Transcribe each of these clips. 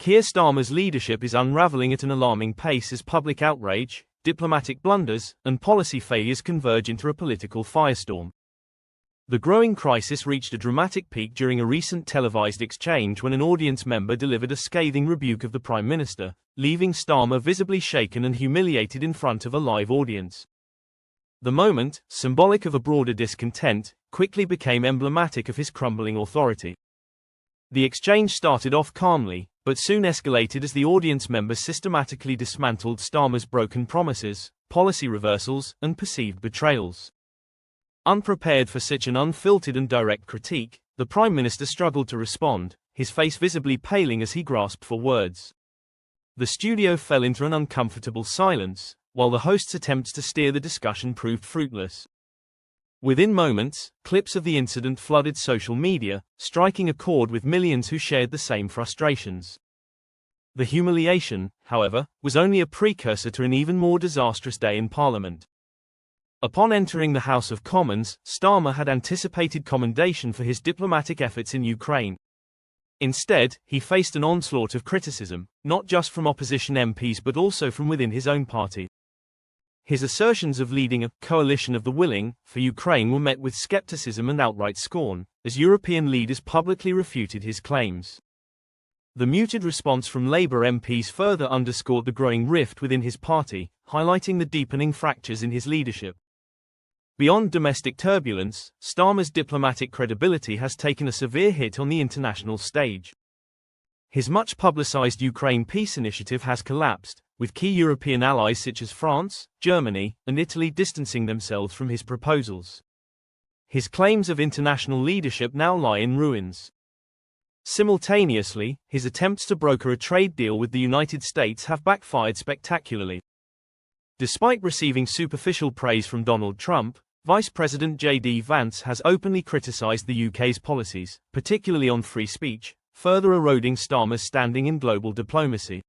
Keir Starmer's leadership is unraveling at an alarming pace as public outrage, diplomatic blunders, and policy failures converge into a political firestorm. The growing crisis reached a dramatic peak during a recent televised exchange when an audience member delivered a scathing rebuke of the Prime Minister, leaving Starmer visibly shaken and humiliated in front of a live audience. The moment, symbolic of a broader discontent, quickly became emblematic of his crumbling authority. The exchange started off calmly, but soon escalated as the audience member systematically dismantled Starmer's broken promises, policy reversals, and perceived betrayals. Unprepared for such an unfiltered and direct critique, the Prime Minister struggled to respond, his face visibly paling as he grasped for words. The studio fell into an uncomfortable silence, while the host's attempts to steer the discussion proved fruitless. Within moments, clips of the incident flooded social media, striking a chord with millions who shared the same frustrations. The humiliation, however, was only a precursor to an even more disastrous day in Parliament. Upon entering the House of Commons, Starmer had anticipated commendation for his diplomatic efforts in Ukraine. Instead, he faced an onslaught of criticism, not just from opposition MPs but also from within his own party. His assertions of leading a coalition of the willing for Ukraine were met with skepticism and outright scorn, as European leaders publicly refuted his claims. The muted response from Labour MPs further underscored the growing rift within his party, highlighting the deepening fractures in his leadership. Beyond domestic turbulence, Starmer's diplomatic credibility has taken a severe hit on the international stage. His much-publicized Ukraine peace initiative has collapsed, with key European allies such as France, Germany, and Italy distancing themselves from his proposals. His claims of international leadership now lie in ruins. Simultaneously, his attempts to broker a trade deal with the United States have backfired spectacularly. Despite receiving superficial praise from Donald Trump, Vice President J.D. Vance has openly criticized the UK's policies, particularly on free speech, further eroding Starmer's standing in global diplomacy.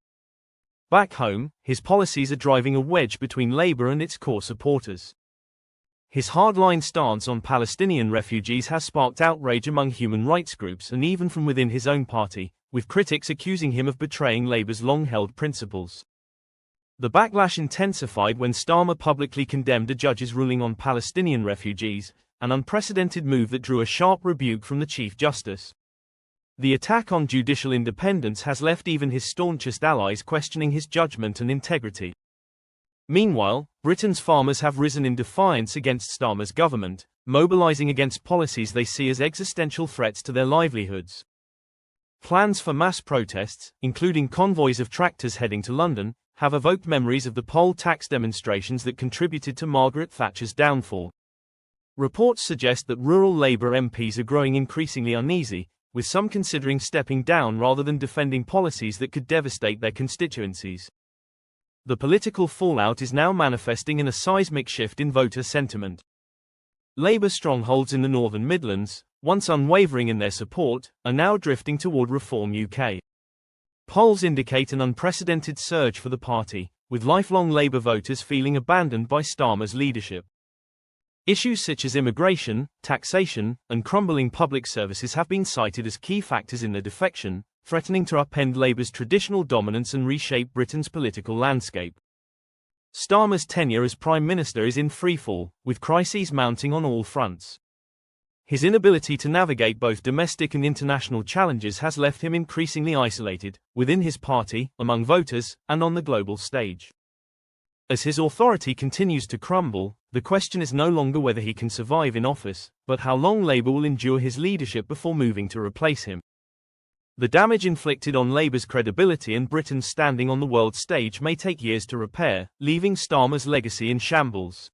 Back home, his policies are driving a wedge between Labour and its core supporters. His hardline stance on Palestinian refugees has sparked outrage among human rights groups and even from within his own party, with critics accusing him of betraying Labour's long-held principles. The backlash intensified when Starmer publicly condemned a judge's ruling on Palestinian refugees, an unprecedented move that drew a sharp rebuke from the Chief Justice. The attack on judicial independence has left even his staunchest allies questioning his judgment and integrity. Meanwhile, Britain's farmers have risen in defiance against Starmer's government, mobilizing against policies they see as existential threats to their livelihoods. Plans for mass protests, including convoys of tractors heading to London, have evoked memories of the poll tax demonstrations that contributed to Margaret Thatcher's downfall. Reports suggest that rural Labour MPs are growing increasingly uneasy, with some considering stepping down rather than defending policies that could devastate their constituencies. The political fallout is now manifesting in a seismic shift in voter sentiment. Labour strongholds in the Northern Midlands, once unwavering in their support, are now drifting toward Reform UK. Polls indicate an unprecedented surge for the party, with lifelong Labour voters feeling abandoned by Starmer's leadership. Issues such as immigration, taxation, and crumbling public services have been cited as key factors in their defection, threatening to upend Labour's traditional dominance and reshape Britain's political landscape. Starmer's tenure as Prime Minister is in freefall, with crises mounting on all fronts. His inability to navigate both domestic and international challenges has left him increasingly isolated, within his party, among voters, and on the global stage. As his authority continues to crumble, the question is no longer whether he can survive in office, but how long Labour will endure his leadership before moving to replace him. The damage inflicted on Labour's credibility and Britain's standing on the world stage may take years to repair, leaving Starmer's legacy in shambles.